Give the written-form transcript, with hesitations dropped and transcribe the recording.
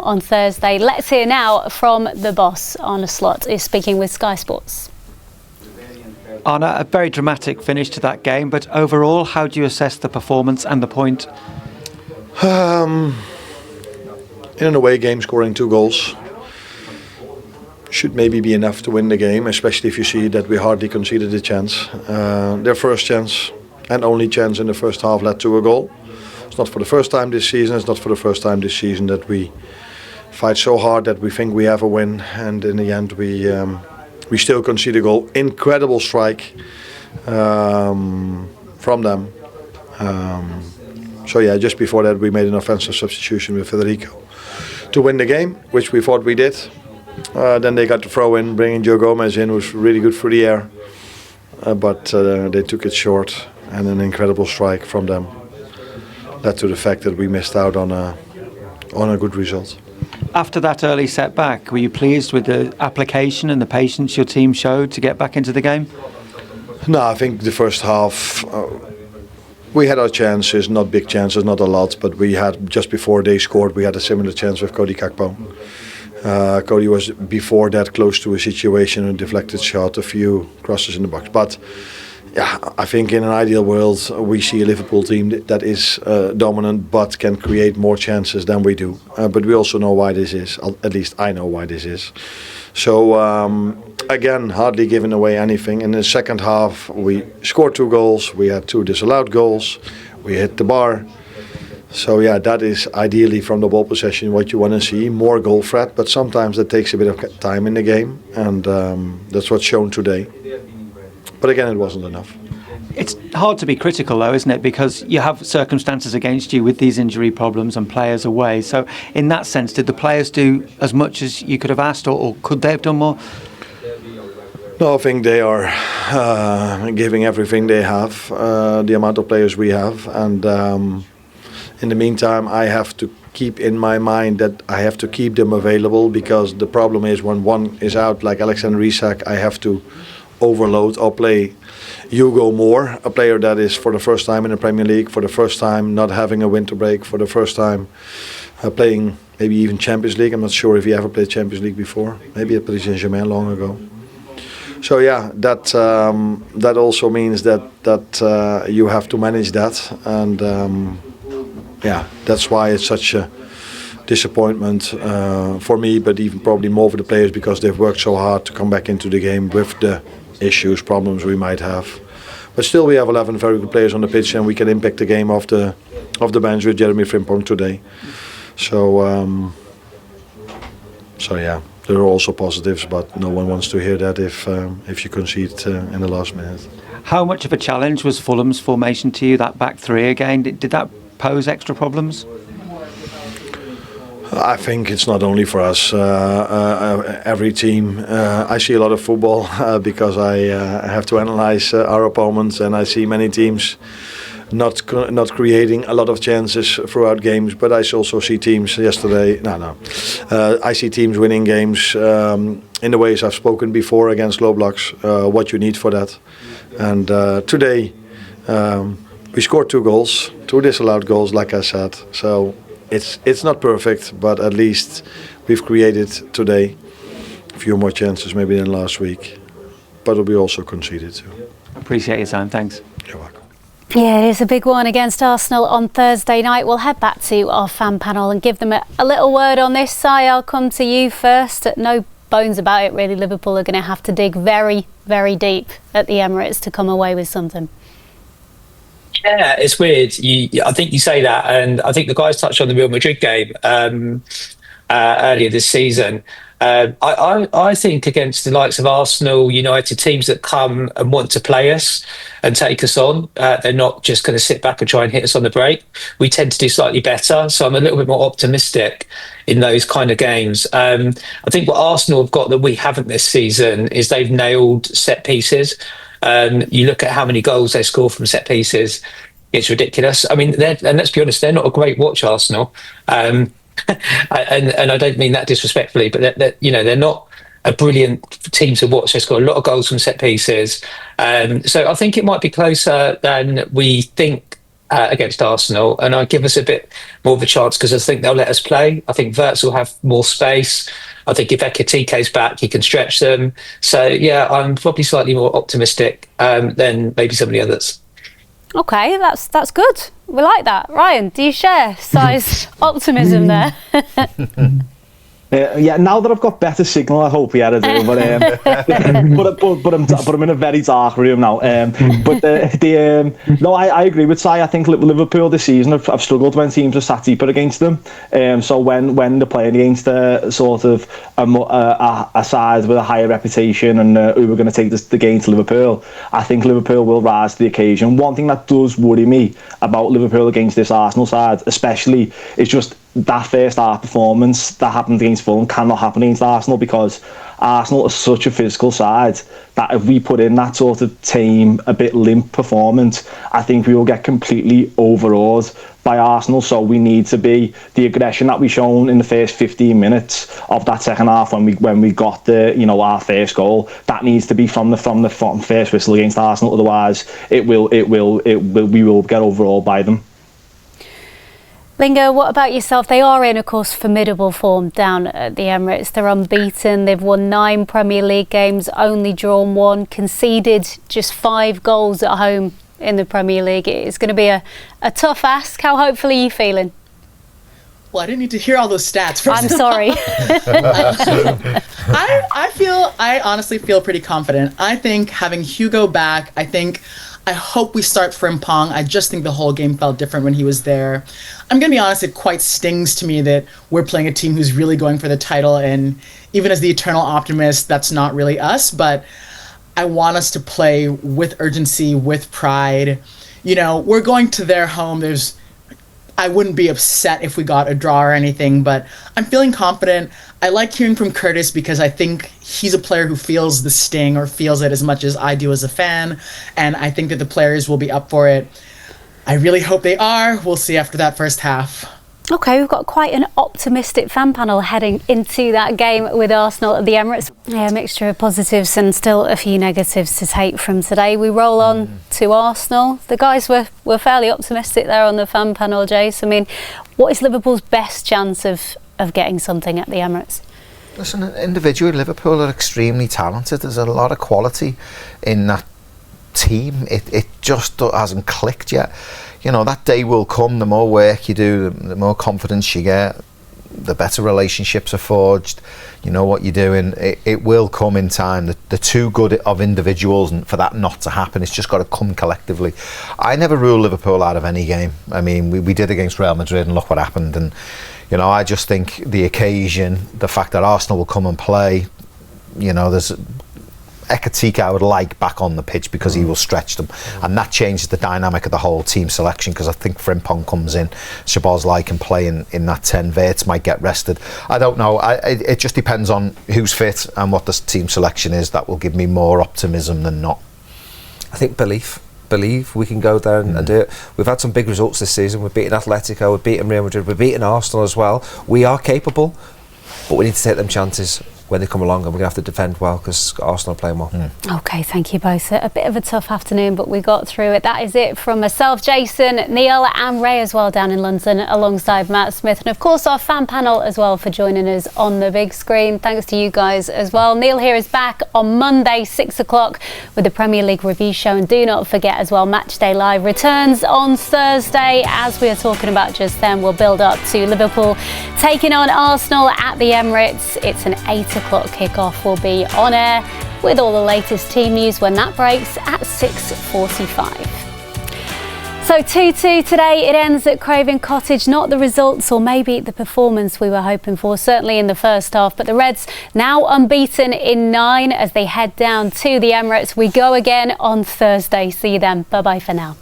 on Thursday. Let's hear now from the boss. Arne Slot is speaking with Sky Sports. Arne, a very dramatic finish to that game, but overall, how do you assess the performance and the point? In an away game, scoring 2 goals should maybe be enough to win the game, especially if you see that we hardly conceded a chance. Their first chance and only chance in the first half led to a goal. It's not for the first time this season. It's not for the first time this season that we fight so hard that we think we have a win, and in the end we still concede a goal. Incredible strike from them. So yeah, just before that we made an offensive substitution with Federico to win the game, which we thought we did. Then they got the throw in, bringing Joe Gomez in, was really good through the air, but they took it short, and an incredible strike from them led to the fact that we missed out on a good result. After that early setback, were you pleased with the application and the patience your team showed to get back into the game? No, I think the first half we had our chances, not big chances, not a lot, but we had, just before they scored, we had a similar chance with Cody Gakpo. Cody was before that close to a situation, a deflected shot, a few crosses in the box. But yeah, I think in an ideal world we see a Liverpool team that is dominant but can create more chances than we do. But we also know why this is, at least I know why this is. So again, hardly giving away anything. In the second half we scored 2 goals, we had 2 disallowed goals, we hit the bar. So yeah, that is ideally from the ball possession what you want to see, more goal threat, but sometimes that takes a bit of time in the game, and that's what's shown today. But again, it wasn't enough. It's hard to be critical though, isn't it? Because you have circumstances against you with these injury problems and players away. So in that sense, did the players do as much as you could have asked, or could they have done more? No, I think they are giving everything they have, the amount of players we have, and in the meantime, I have to keep in my mind that I have to keep them available, because the problem is when one is out, like Alexander Isak, I have to overload or play Hugo more, a player that is for the first time in the Premier League, for the first time not having a winter break, for the first time playing maybe even Champions League. I'm not sure if he ever played Champions League before, maybe at Paris Saint-Germain long ago. So yeah, that also means that you have to manage that, and yeah, that's why it's such a disappointment for me, but even probably more for the players, because they've worked so hard to come back into the game with the issues, problems we might have. But still, we have 11 very good players on the pitch, and we can impact the game off the bench with Jeremy Frimpong today. So yeah, there are also positives, but no one wants to hear that if you concede in the last minute. How much of a challenge was Fulham's formation to you, that back 3 again? Did that pose extra problems? I think it's not only for us. Every team. I see a lot of football because I have to analyze our opponents, and I see many teams not creating a lot of chances throughout games. But I also see teams yesterday. I see teams winning games in the ways I've spoken before against low blocks. What you need for that, and today we scored 2 goals, 2 disallowed goals, like I said. So. It's not perfect, but at least we've created today a few more chances maybe than last week. But we also conceded too. Appreciate your time, thanks. You're welcome. Yeah, it is a big one against Arsenal on Thursday night. We'll head back to our fan panel and give them a little word on this. Si, I'll come to you first. No bones about it really. Liverpool are going to have to dig very, very deep at the Emirates to come away with something. Yeah, it's weird. I think you say that, and I think the guys touched on the Real Madrid game earlier this season. I think against the likes of Arsenal, United, teams that come and want to play us and take us on, they're not just going to sit back and try and hit us on the break. We tend to do slightly better, so I'm a little bit more optimistic in those kind of games. I think what Arsenal have got that we haven't this season is they've nailed set pieces. You look at how many goals they score from set pieces, it's ridiculous. I mean, and let's be honest, they're not a great watch, Arsenal. And I don't mean that disrespectfully, but they're not a brilliant team to watch. They score a lot of goals from set pieces. So I think it might be closer than we think against Arsenal, and I give us a bit more of a chance because I think they'll let us play. I think Wirtz will have more space. I think if Ekitike's back, he can stretch them. So yeah, I'm probably slightly more optimistic than maybe some of the others. Okay, that's good. We like that. Ryan, do you share Si's optimism there? Yeah, now that I've got better signal, I hope I do. But I'm in a very dark room now. No, I agree with Si. I think Liverpool this season have struggled when teams are sat deeper against them. So when they're playing against a sort of a side with a higher reputation and who are going to take the game to Liverpool, I think Liverpool will rise to the occasion. One thing that does worry me about Liverpool against this Arsenal side, especially, is just that first half performance that happened against Fulham cannot happen against Arsenal, because Arsenal is such a physical side that if we put in that sort of tame, a bit limp performance, I think we will get completely overawed by Arsenal. So we need to be the aggression that we shown in the first 15 minutes of that second half when we got our first goal. That needs to be from the first whistle against Arsenal. Otherwise, we will get overawed by them. Lingo, what about yourself? They are in, of course, formidable form down at the Emirates. They're unbeaten. They've won 9 Premier League games, only drawn 1, conceded just 5 goals at home in the Premier League. It's going to be a tough ask. How hopeful are you feeling? Well, I didn't need to hear all those stats. I'm sorry. I honestly feel pretty confident. I think having Hugo back, I hope we start Frimpong. I just think the whole game felt different when he was there. I'm going to be honest, it quite stings to me that we're playing a team who's really going for the title, and even as the eternal optimist, that's not really us, but I want us to play with urgency, with pride. We're going to their home. I wouldn't be upset if we got a draw or anything, but I'm feeling confident. I like hearing from Curtis because I think he's a player who feels the sting, or feels it as much as I do as a fan, and I think that the players will be up for it. I really hope they are. We'll see after that first half. Okay, we've got quite an optimistic fan panel heading into that game with Arsenal at the Emirates. Yeah, a mixture of positives and still a few negatives to take from today. We roll on to Arsenal. The guys were fairly optimistic there on the fan panel, Jace. I mean, what is Liverpool's best chance of getting something at the Emirates? Listen, individually, Liverpool are extremely talented. There's a lot of quality in that team. It just hasn't clicked yet. That day will come. The more work you do, the more confidence you get, the better relationships are forged. You know what you're doing. It will come in time. The too good of individuals, and for that not to happen, it's just got to come collectively. I never rule Liverpool out of any game. I mean, we did against Real Madrid, and look what happened. And I just think the occasion, the fact that Arsenal will come and play, there's Ekitike I would like back on the pitch because he will stretch them, and that changes the dynamic of the whole team selection, because I think Frimpong comes in, Szoboszlai can play in that 10, Wirtz might get rested. I don't know, it just depends on who's fit and what the team selection is. That will give me more optimism than not. I think believe we can go there and do it. We've had some big results this season. We've beaten Atletico, we've beaten Real Madrid, we've beaten Arsenal as well. We are capable, but we need to take them chances when they come along, and we're going to have to defend well because Arsenal are playing well. Okay, thank you both. A bit of a tough afternoon, but we got through it. That is it from myself, Jason, Neil and Ray as well down in London alongside Matt Smith, and of course our fan panel as well for joining us on the big screen. Thanks to you guys as well. Neil here is back on Monday 6 o'clock with the Premier League review show, and do not forget as well, Matchday Live returns on Thursday. As we are talking about just then, we'll build up to Liverpool taking on Arsenal at the Emirates. It's an 8 o'clock kickoff. Will be on air with all the latest team news when that breaks at 6:45. So 2-2 today. It ends at Craven Cottage. Not the results or maybe the performance we were hoping for, certainly in the first half, but the Reds now unbeaten in 9 as they head down to the Emirates. We go again on Thursday. See you then. Bye bye for now.